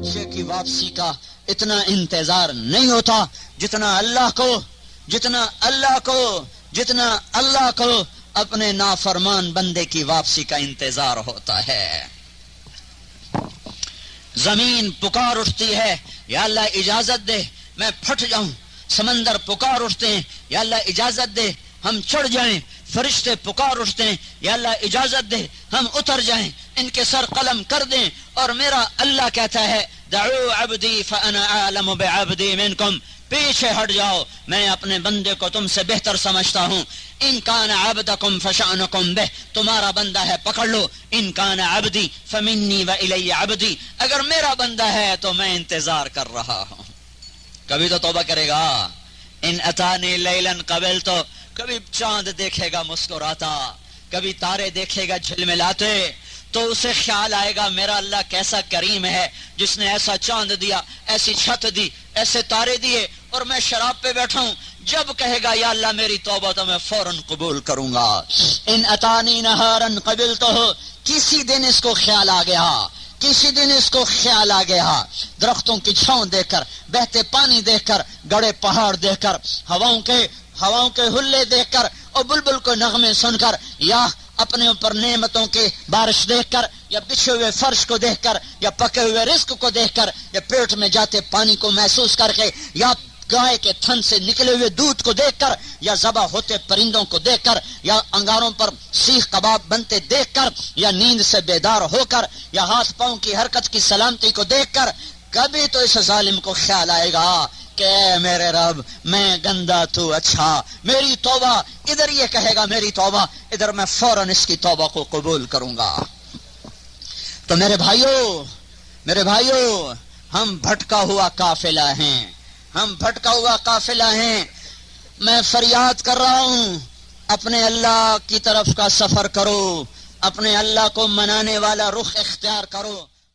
بچے کی واپسی کا اتنا انتظار نہیں ہوتا جتنا اللہ کو اپنے نافرمان بندے کی واپسی کا انتظار ہوتا ہے۔ زمین پکار اٹھتی ہے، یا اللہ اجازت دے میں پھٹ جاؤں۔ سمندر پکار اٹھتے ہیں، یا اللہ اجازت دے ہم چڑھ جائیں۔ فرشتے پکار اٹھتے ہیں، یا اللہ اجازت دے ہم اتر جائیں، ان کے سر قلم کر دیں۔ اور میرا اللہ کہتا ہے دعو عبدی فانا اعلم بعبدی منکم، پیچھے ہٹ جاؤ، میں اپنے بندے کو تم سے بہتر سمجھتا ہوں۔ ان کان عبدکم فشأنکم بہ، تمہارا بندہ ہے پکڑ لو۔ ان کان عبدی فمنی والی عبدی، اگر میرا بندہ ہے تو میں انتظار کر رہا ہوں۔ کبھی تو توبہ کرے گا۔ ان اتانی لیلا قبلت، کبھی چاند دیکھے گا مسکراتا، کبھی تارے دیکھے گا جھلملاتے، تو اسے خیال آئے گا میرا اللہ کیسا کریم ہے جس نے ایسا چاند دیا، ایسی چھت دی، ایسے تارے دیے، اور میں شراب پہ بیٹھا ہوں۔ جب کہے گا یا اللہ میری توبہ تو میں فوراً قبول کروں گا۔ ان اتانی نہارا قبلتہ، کسی دن اس کو خیال آ گیا، درختوں کی چھاؤں دیکھ کر، بہتے پانی دیکھ کر، گڑے پہاڑ دیکھ کر، ہواؤں کے ہلے دیکھ کر، اور بلبل کو نغمے سن کر، یا اپنے اوپر نعمتوں کی بارش دیکھ کر، یا بچھے ہوئے فرش کو دیکھ کر، یا پکے ہوئے رزق کو دیکھ کر، یا پیٹ میں جاتے پانی کو محسوس کر کے، یا گائے کے تھن سے نکلے ہوئے دودھ کو دیکھ کر، یا ذبح ہوتے پرندوں کو دیکھ کر، یا انگاروں پر سیخ کباب بنتے دیکھ کر، یا نیند سے بیدار ہو کر، یا ہاتھ پاؤں کی حرکت کی سلامتی کو دیکھ کر، کبھی تو اس ظالم کو خیال آئے گا کہ اے میرے رب میں گندا تو اچھا، میری توبہ، ادھر یہ کہے گا میری توبہ، ادھر میں فوراً اس کی توبہ کو قبول کروں گا۔ تو میرے بھائیو ہم بھٹکا ہوا قافلہ ہیں، میں فریاد کر رہا ہوں اپنے اللہ کی طرف کا سفر کرو، اپنے اللہ کو منانے والا رخ اختیار کرو۔